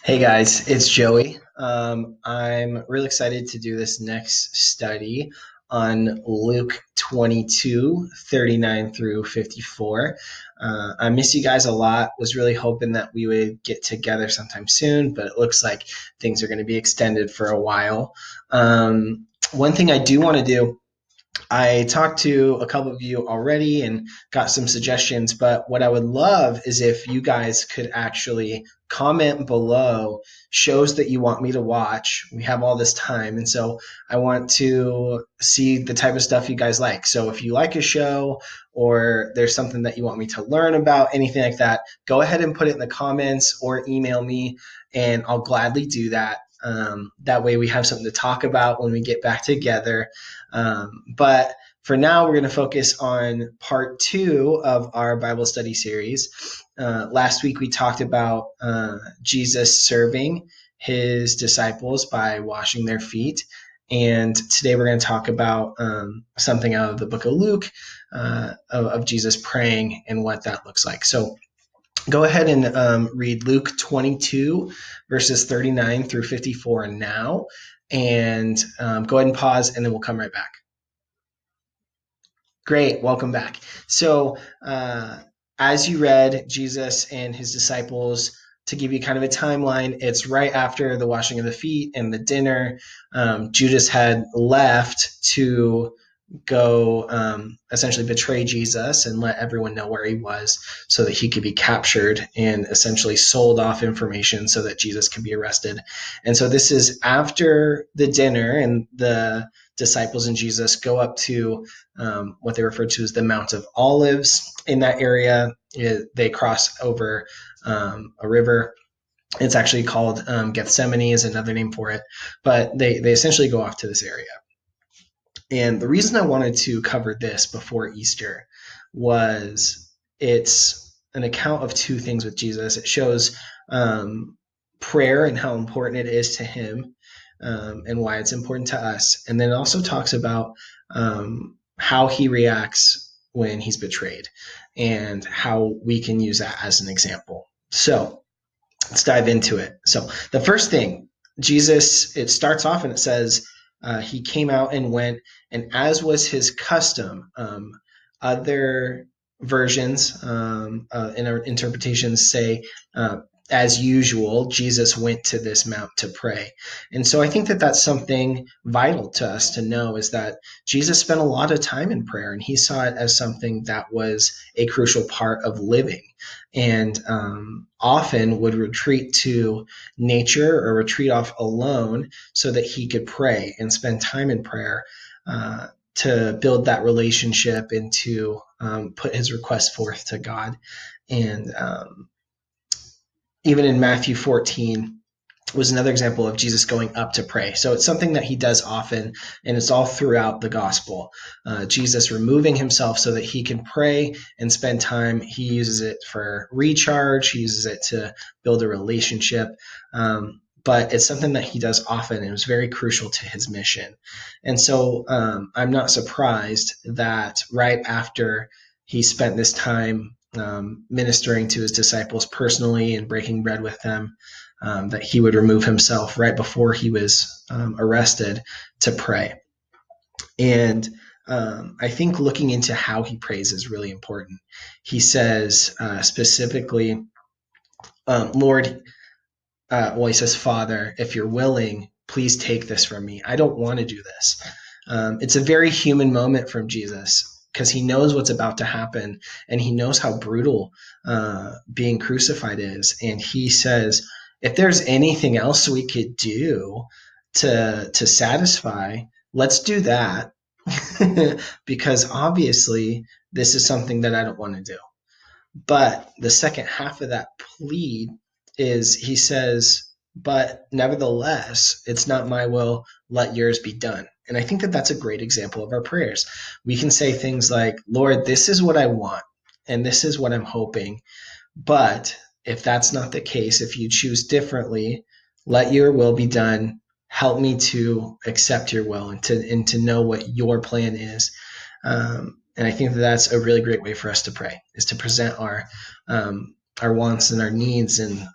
Hey guys, it's Joey. I'm really excited to do this next study on Luke 22:39 through 54. I miss you guys a lot. Was really hoping that we would get together sometime soon, but it looks like things are going to be extended for a while. One thing I do want to do, I talked to a couple of you already and got some suggestions, but what I would love is if you guys could actually comment below shows that you want me to watch. We have all this time, and so I want to see the type of stuff you guys like. So if you like a show or there's something that you want me to learn about, anything like that, go ahead and put it in the comments or email me, and I'll gladly do that. That way we have something to talk about when we get back together. But for now, we're going to focus on part two of our Bible study series. Last week, we talked about Jesus serving his disciples by washing their feet. And today, we're going to talk about something out of the book of Luke of Jesus praying and what that looks like. So, go ahead and read Luke 22, verses 39 through 54 now. And go ahead and pause, and then we'll come right back. Great, welcome back. So, as you read, Jesus and his disciples, to give you kind of a timeline, it's right after the washing of the feet and the dinner. Judas had left to go essentially betray Jesus and let everyone know where he was so that he could be captured and essentially sold off information so that Jesus could be arrested. And so this is after the dinner, and the disciples and Jesus go up to what they refer to as the Mount of Olives. In that area, they cross over a river. It's actually called Gethsemane is another name for it, but they essentially go off to this area. And the reason I wanted to cover this before Easter was it's an account of two things with Jesus. It shows prayer and how important it is to him, and why it's important to us. And then it also talks about how he reacts when he's betrayed and how we can use that as an example. So let's dive into it. So the first thing, Jesus, it starts off and it says, he came out and went, and as was his custom, other versions in our interpretations say, as usual, Jesus went to this mount to pray. And so I think that that's something vital to us to know, is that Jesus spent a lot of time in prayer, and he saw it as something that was a crucial part of living, and often would retreat to nature or retreat off alone so that he could pray and spend time in prayer to build that relationship and to put his request forth to God. And even in Matthew 14 was another example of Jesus going up to pray. So it's something that he does often, and it's all throughout the gospel. Jesus removing himself so that he can pray and spend time. He uses it for recharge. He uses it to build a relationship. But it's something that he does often, and it was very crucial to his mission. And so I'm not surprised that right after he spent this time ministering to his disciples personally and breaking bread with them, that he would remove himself right before he was arrested to pray. And I think looking into how he prays is really important. He says specifically, Lord, he says, Father, if you're willing, please take this from me. I don't want to do this. It's a very human moment from Jesus, because he knows what's about to happen, and he knows how brutal being crucified is. And he says, if there's anything else we could do to satisfy, let's do that. Because obviously this is something that I don't want to do. But the second half of that plea is, he says, but nevertheless, it's not my will, let yours be done. And I think that that's a great example of our prayers. We can say things like, Lord, this is what I want, and this is what I'm hoping. But if that's not the case, if you choose differently, let your will be done. Help me to accept your will and to know what your plan is. And I think that that's a really great way for us to pray, is to present our wants and our needs, and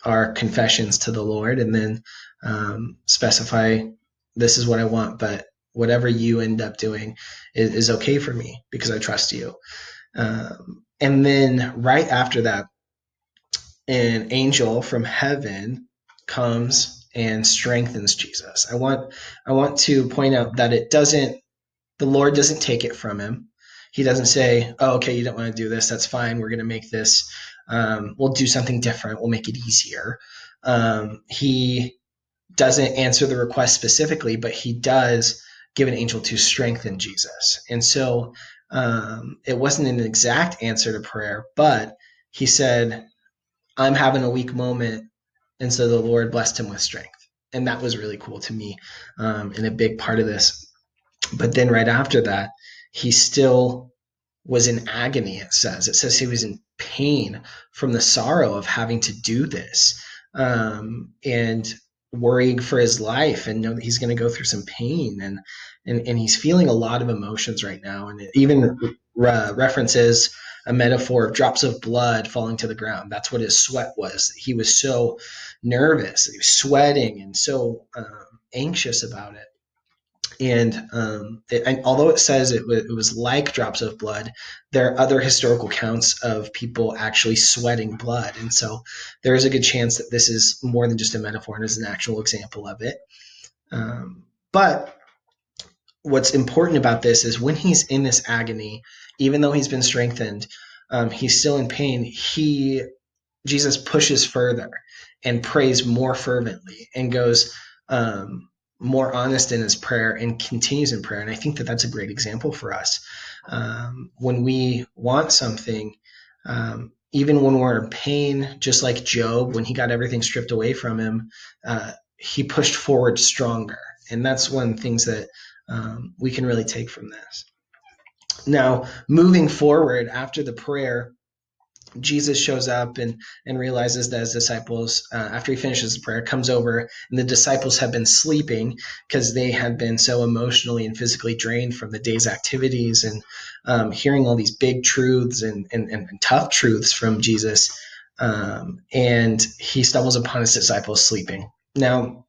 our confessions to the Lord, and then specify, this is what I want, but whatever you end up doing is okay for me because I trust you. And then right after that, an angel from heaven comes and strengthens Jesus. I want to point out that the Lord doesn't take it from him. He doesn't say, "Oh, okay, you don't want to do this. That's fine. We're going to make this. We'll do something different. We'll make it easier." He doesn't answer the request specifically, but he does give an angel to strengthen Jesus. And so it wasn't an exact answer to prayer, but he said, "I'm having a weak moment." And so the Lord blessed him with strength. And that was really cool to me, and a big part of this. But then right after that, he still was in agony, it says he was in pain from the sorrow of having to do this, and worrying for his life, and know that he's going to go through some pain, and he's feeling a lot of emotions right now, and it even references a metaphor of drops of blood falling to the ground. That's what his sweat was. He was so nervous, he was sweating and so anxious about it. And although it says it was like drops of blood, there are other historical accounts of people actually sweating blood. And so there is a good chance that this is more than just a metaphor and is an actual example of it. But what's important about this is when he's in this agony, even though he's been strengthened, he's still in pain. Jesus pushes further and prays more fervently and goes more honest in his prayer and continues in prayer. And I think that that's a great example for us. When we want something, even when we're in pain, just like Job, when he got everything stripped away from him, he pushed forward stronger. And that's one of the things that we can really take from this. Now, moving forward after the prayer, Jesus shows up and realizes that his disciples, after he finishes the prayer, comes over, and the disciples have been sleeping because they had been so emotionally and physically drained from the day's activities, and hearing all these big truths and tough truths from Jesus. And he stumbles upon his disciples sleeping. Now,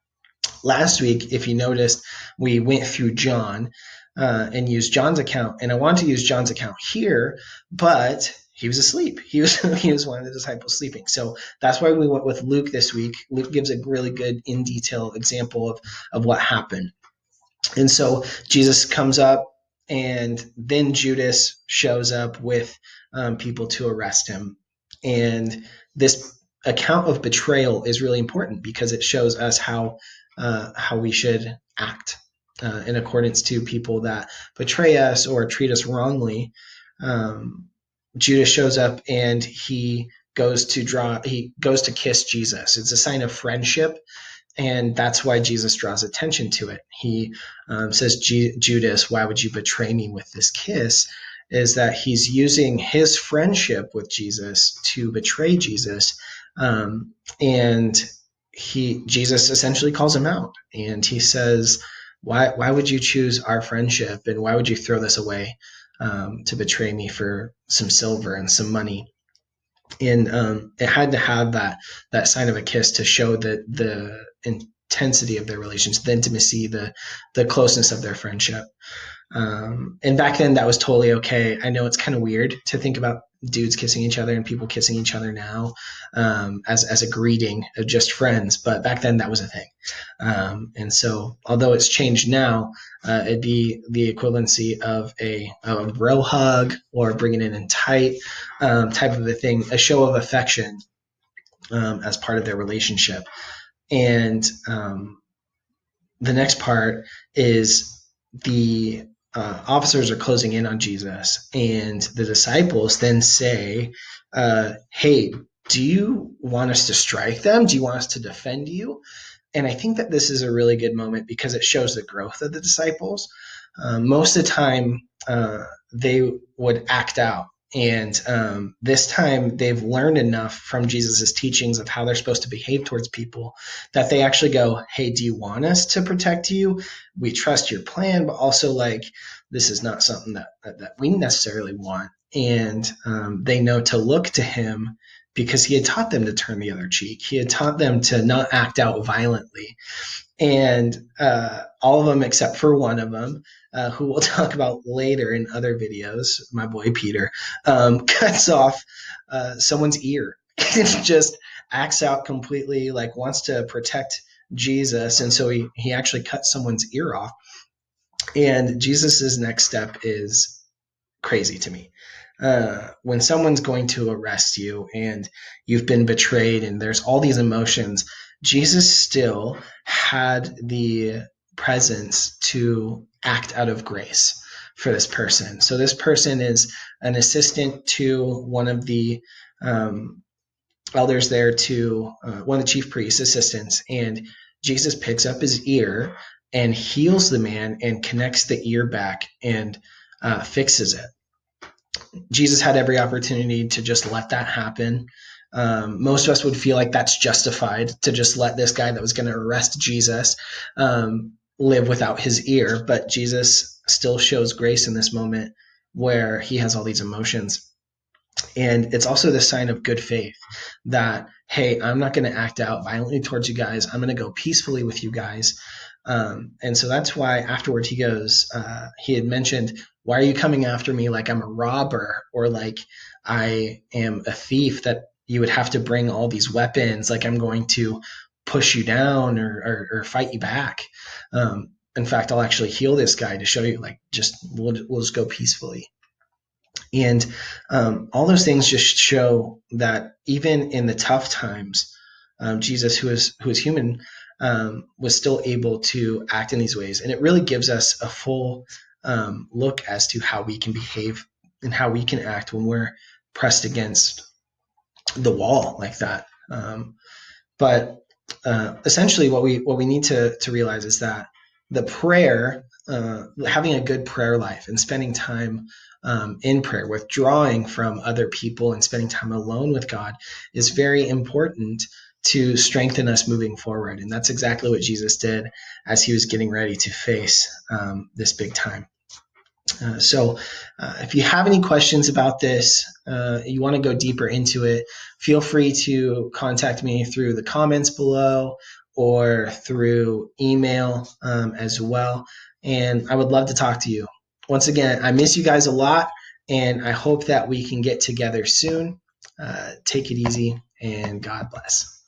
last week, if you noticed, we went through John and used John's account, and I want to use John's account here, but he was asleep. He was one of the disciples sleeping. So that's why we went with Luke this week. Luke gives a really good in detail example of what happened. And so Jesus comes up, and then Judas shows up with people to arrest him. And this account of betrayal is really important because it shows us how we should act in accordance to people that betray us or treat us wrongly. Judas shows up, and he goes to kiss Jesus. It's a sign of friendship, and that's why Jesus draws attention to it. He says, Judas, why would you betray me with this kiss? Is that he's using his friendship with Jesus to betray Jesus. And Jesus essentially calls him out, and he says, why would you choose our friendship, and why would you throw this away to betray me for some silver and some money? And it had to have that sign of a kiss to show the intensity of their relations, the intimacy, the closeness of their friendship. And back then, that was totally okay. I know it's kind of weird to think about dudes kissing each other and people kissing each other now as a greeting of just friends, but back then that was a thing. And so, although it's changed now, it'd be the equivalency of a bro hug or bringing it in tight type of a thing, a show of affection as part of their relationship. And the next part is the officers are closing in on Jesus, and the disciples then say, hey, do you want us to strike them? Do you want us to defend you? And I think that this is a really good moment because it shows the growth of the disciples. Most of the time, they would act out. And this time, they've learned enough from Jesus' teachings of how they're supposed to behave towards people that they actually go, hey, do you want us to protect you? We trust your plan, but also, like, this is not something that we necessarily want. And they know to look to him because he had taught them to turn the other cheek. He had taught them to not act out violently. And all of them except for one of them, who we'll talk about later in other videos, my boy Peter, cuts off someone's ear. Just acts out completely, like wants to protect Jesus, and so he actually cuts someone's ear off. And Jesus's next step is crazy to me. When someone's going to arrest you and you've been betrayed and there's all these emotions, Jesus still had the presence to act out of grace for this person. So this person is an assistant to one of the elders there, to one of the chief priests' assistants, and Jesus picks up his ear and heals the man and connects the ear back and fixes it. Jesus had every opportunity to just let that happen. Most of us would feel like that's justified to just let this guy that was going to arrest Jesus live without his ear. But Jesus still shows grace in this moment where he has all these emotions. And it's also the sign of good faith that, hey, I'm not going to act out violently towards you guys. I'm going to go peacefully with you guys. And so that's why afterwards he goes, he had mentioned, why are you coming after me like I'm a robber or like I am a thief, that you would have to bring all these weapons, like I'm going to push you down or fight you back. In fact, I'll actually heal this guy to show you, like, we'll just go peacefully. And all those things just show that even in the tough times, Jesus, who is human, was still able to act in these ways. And it really gives us a full look as to how we can behave and how we can act when we're pressed against the wall like that. But essentially, what we need to realize is that the prayer, having a good prayer life and spending time in prayer, withdrawing from other people and spending time alone with God, is very important to strengthen us moving forward. And that's exactly what Jesus did as he was getting ready to face this big time. So if you have any questions about this, you want to go deeper into it, feel free to contact me through the comments below or through email as well. And I would love to talk to you. Once again, I miss you guys a lot, and I hope that we can get together soon. Take it easy, and God bless.